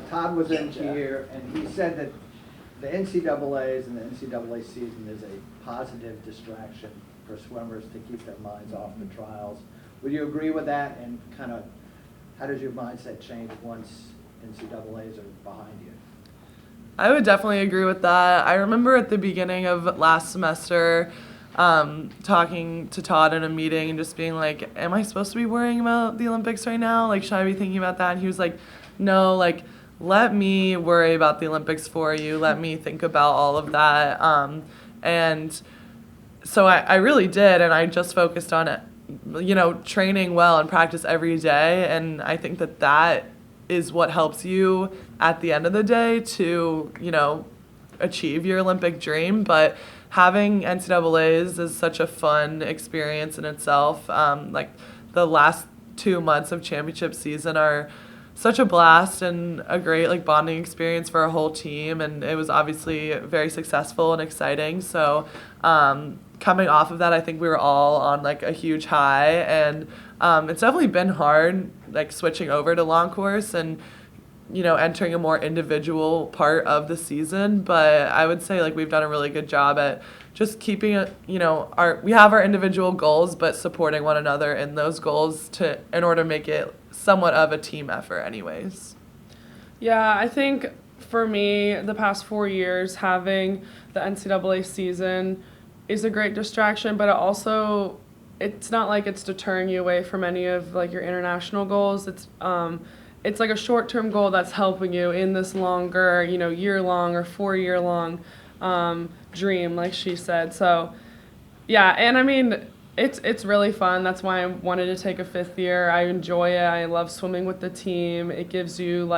Todd was in here, and he said that the NCAAs and the NCAA season is a positive distraction for swimmers to keep their minds off the trials. Would you agree with that? And kind of, how does your mindset change once NCAAs are behind you? I would definitely agree with that. I remember at the beginning of last semester talking to Todd in a meeting and just being like, am I supposed to be worrying about the Olympics right now? Like, should I be thinking about that? And he was like, no, like, let me worry about the Olympics for you. Let me think about all of that. And so I really did, and I just focused on it, training well and practice every day. And I think that is what helps you at the end of the day to, achieve your Olympic dream. But having NCAAs is such a fun experience in itself. Like the last 2 months of championship season are such a blast and a great bonding experience for our whole team, and it was obviously very successful and exciting. So coming off of that, I think we were all on a huge high, and it's definitely been hard switching over to long course and entering a more individual part of the season. But I would say we've done a really good job at just keeping it, we have our individual goals, but supporting one another in those goals in order to make it somewhat of a team effort anyways. Yeah, I think for me, the past 4 years, having the NCAA season is a great distraction, but it's not like it's deterring you away from any of your international goals. It's like a short-term goal that's helping you in this longer, year-long or 4-year-long dream, like she said. So, yeah, and I mean, it's really fun. That's why I wanted to take a 5th year. I enjoy it. I love swimming with the team. It gives you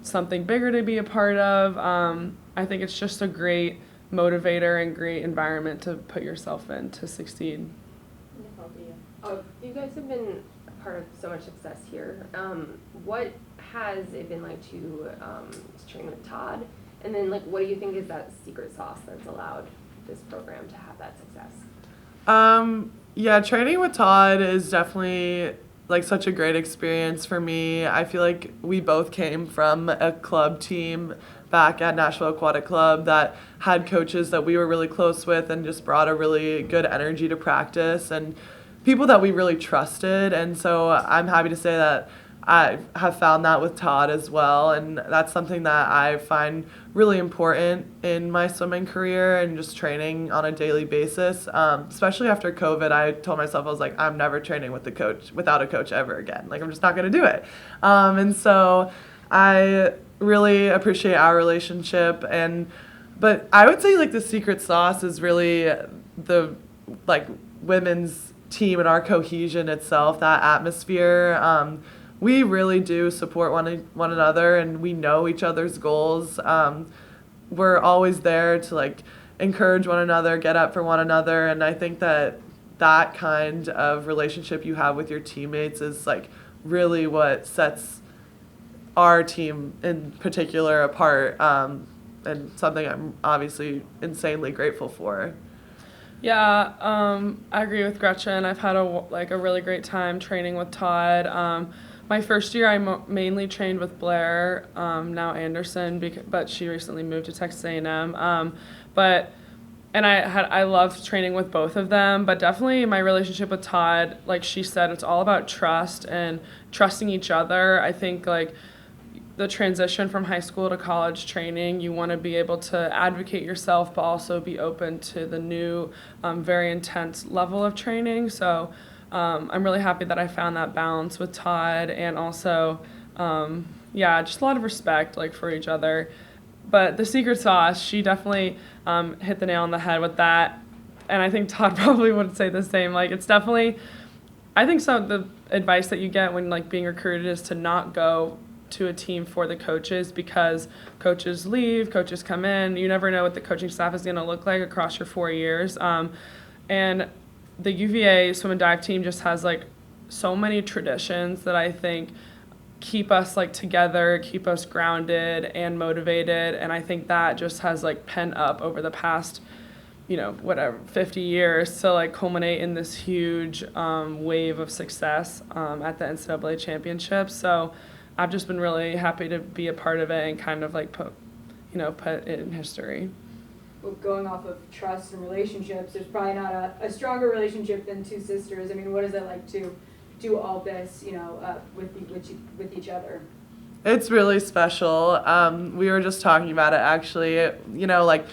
something bigger to be a part of. I think it's just a great motivator and great environment to put yourself in to succeed. You guys have been a part of so much success here. What has it been like to train with Todd? And then what do you think is that secret sauce that's allowed this program to have that success? Yeah, training with Todd is definitely such a great experience for me. I feel like we both came from a club team back at Nashville Aquatic Club that had coaches that we were really close with and just brought a really good energy to practice and people that we really trusted. And so I'm happy to say that I have found that with Todd as well, and that's something that I find really important in my swimming career and just training on a daily basis. Especially after COVID, I told myself, I was like, I'm never training without a coach ever again. I'm just not going to do it. And so I really appreciate our relationship, but I would say the secret sauce is really the women's team and our cohesion itself, that atmosphere. We really do support one another, and we know each other's goals. We're always there to encourage one another, get up for one another, and I think that kind of relationship you have with your teammates is really what sets our team in particular apart, and something I'm obviously insanely grateful for. Yeah, I agree with Gretchen. I've had a really great time training with Todd. My first year, I mainly trained with Blair, now Anderson, but she recently moved to Texas A&M. I loved training with both of them, but definitely my relationship with Todd, like she said, it's all about trust and trusting each other. I think the transition from high school to college training, you want to be able to advocate yourself, but also be open to the new, very intense level of training. So I'm really happy that I found that balance with Todd, and also, just a lot of respect for each other. But the secret sauce, she definitely hit the nail on the head with that, and I think Todd probably would say the same. It's definitely, I think some of the advice that you get when being recruited is to not go to a team for the coaches, because coaches leave, coaches come in. You never know what the coaching staff is going to look like across your 4 years. And the UVA swim and dive team just has so many traditions that I think keep us together, keep us grounded and motivated. And I think that just has pent up over the past 50 years to culminate in this huge wave of success at the NCAA championships. So I've just been really happy to be a part of it and kind of like put it in history. Well, going off of trust and relationships, there's probably not a stronger relationship than two sisters. I mean, what is it like to do all this, with each other? It's really special. We were just talking about it actually. Like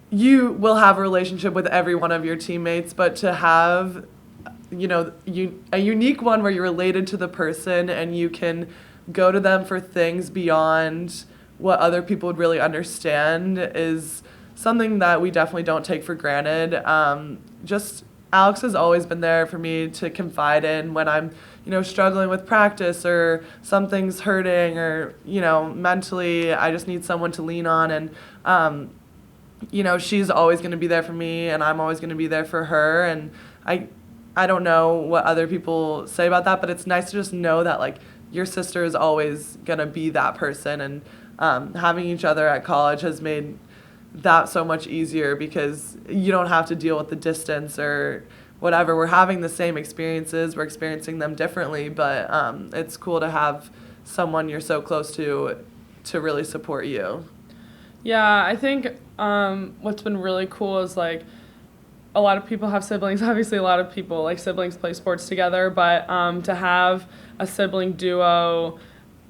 you will have a relationship with every one of your teammates, but to have, a unique one where you're related to the person and you can go to them for things beyond what other people would really understand is something that we definitely don't take for granted. Just Alex has always been there for me to confide in when I'm, struggling with practice or something's hurting or, mentally I just need someone to lean on. And, she's always going to be there for me and I'm always going to be there for her. And I don't know what other people say about that, but it's nice to just know that, like, your sister is always going to be that person. And having each other at college has made that so much easier because you don't have to deal with the distance or whatever. We're having the same experiences, we're experiencing them differently, but it's cool to have someone you're so close to really support you. Yeah, I think what's been really cool is like a lot of people have siblings. Obviously, a lot of people like siblings play sports together, but to have a sibling duo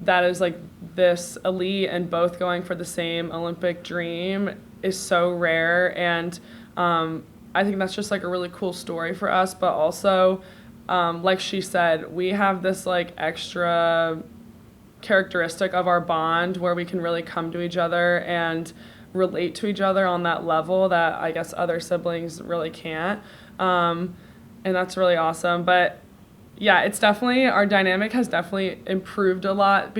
that is like this elite and both going for the same Olympic dream is so rare. And I think that's just like a really cool story for us. But also, like she said, we have this like extra characteristic of our bond where we can really come to each other and relate to each other on that level that I guess other siblings really can't. And that's really awesome. But yeah, it's definitely, our dynamic has definitely improved a lot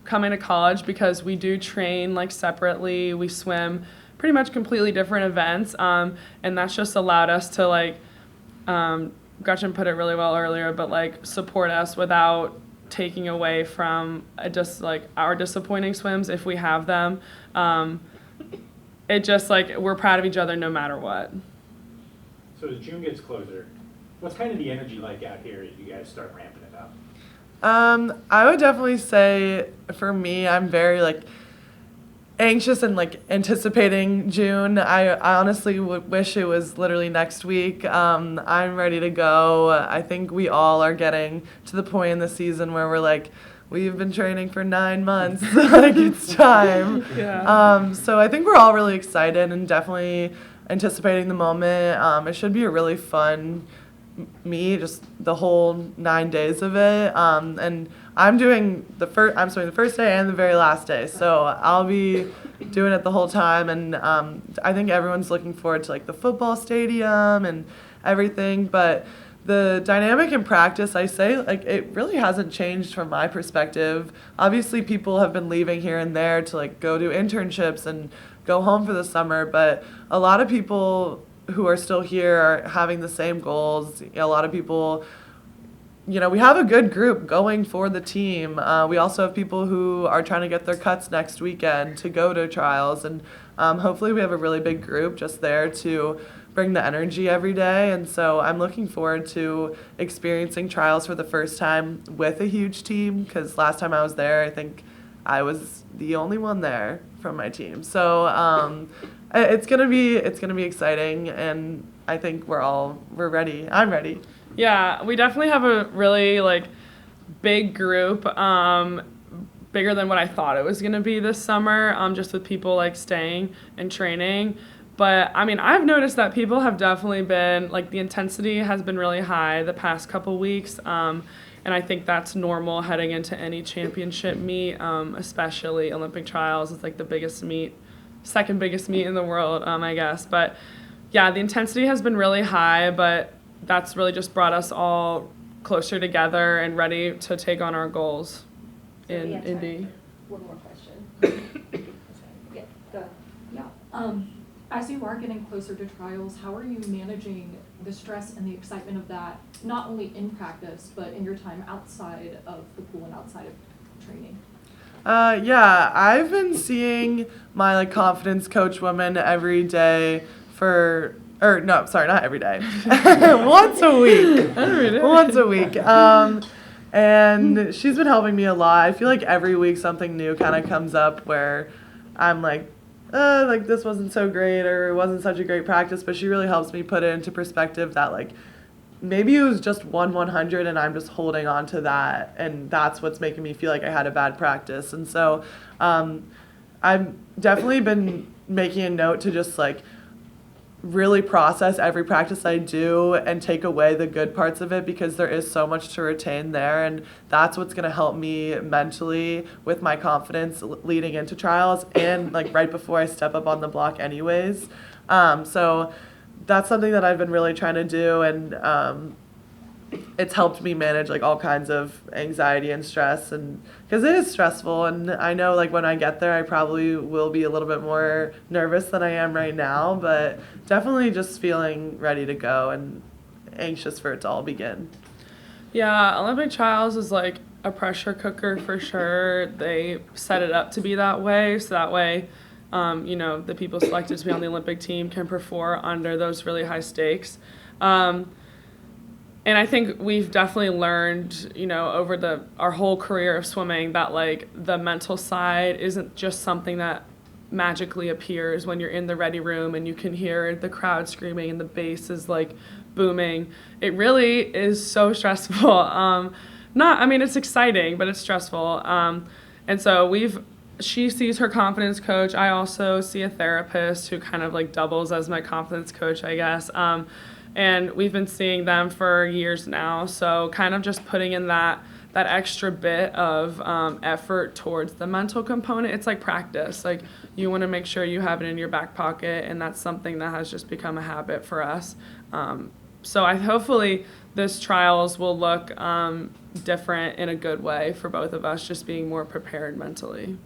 coming to college because we do train like separately. We swim pretty much completely different events. And that's just allowed us to like, Gretchen put it really well earlier, but like support us without taking away from just like our disappointing swims if we have them. It just like, we're proud of each other no matter what. So as June gets closer, what's kind of the energy like out here as you guys start ramping it up? I would definitely say for me, I'm very like anxious and like anticipating June. I honestly would wish it was literally next week. I'm ready to go. I think we all are getting to the point in the season where we're like, we've been training for 9 months. Like, it's time. Yeah. So I think we're all really excited and definitely anticipating the moment. It should be a really fun meet, just the whole 9 days of it. And I'm swimming the first day and the very last day. So I'll be doing it the whole time. And I think everyone's looking forward to like the football stadium and everything. But the dynamic in practice, I say, like, it really hasn't changed from my perspective. Obviously, people have been leaving here and there to like go do internships and go home for the summer, but a lot of people who are still here are having the same goals. A lot of people, we have a good group going for the team. We also have people who are trying to get their cuts next weekend to go to trials, and hopefully we have a really big group just there to bring the energy every day. And so I'm looking forward to experiencing trials for the first time with a huge team, because last time I was there, I think I was the only one there from my team. So it's gonna be exciting, and I think we're ready. I'm ready. Yeah, we definitely have a really like big group, bigger than what I thought it was gonna be this summer, just with people like staying and training. But I mean, I've noticed that people have definitely been, like, the intensity has been really high the past couple weeks. And I think that's normal heading into any championship meet, especially Olympic trials. It's like the biggest meet, second biggest meet in the world, I guess. But yeah, the intensity has been really high, but that's really just brought us all closer together and ready to take on our goals in Indy. One more question. Yeah, go. Yeah. As you are getting closer to trials, how are you managing the stress and the excitement of that, not only in practice, but in your time outside of the pool and outside of training? Yeah, I've been seeing my like confidence coach woman every day not every day. Once a week. Once a week. And she's been helping me a lot. I feel like every week something new kind of comes up where I'm like this wasn't so great or it wasn't such a great practice, but she really helps me put it into perspective that like maybe it was just 1/100 and I'm just holding on to that, and that's what's making me feel like I had a bad practice. And so I've definitely been making a note to just like really process every practice I do and take away the good parts of it, because there is so much to retain there, and that's what's going to help me mentally with my confidence leading into trials and like right before I step up on the block anyways. So that's something that I've been really trying to do, and it's helped me manage like all kinds of anxiety and stress, and because it is stressful, and I know like when I get there I probably will be a little bit more nervous than I am right now, but definitely just feeling ready to go and anxious for it to all begin. Yeah, Olympic trials is like a pressure cooker for sure. They set it up to be that way, so that way the people selected to be on the Olympic team can perform under those really high stakes. And I think we've definitely learned, over our whole career of swimming that like the mental side isn't just something that magically appears when you're in the ready room and you can hear the crowd screaming and the bass is like booming. It really is so stressful. It's exciting, but it's stressful. And so she sees her confidence coach. I also see a therapist who kind of like doubles as my confidence coach, I guess. And we've been seeing them for years now. So kind of just putting in that extra bit of effort towards the mental component. It's like practice. Like you want to make sure you have it in your back pocket, and that's something that has just become a habit for us. So hopefully this trials will look different in a good way for both of us, just being more prepared mentally.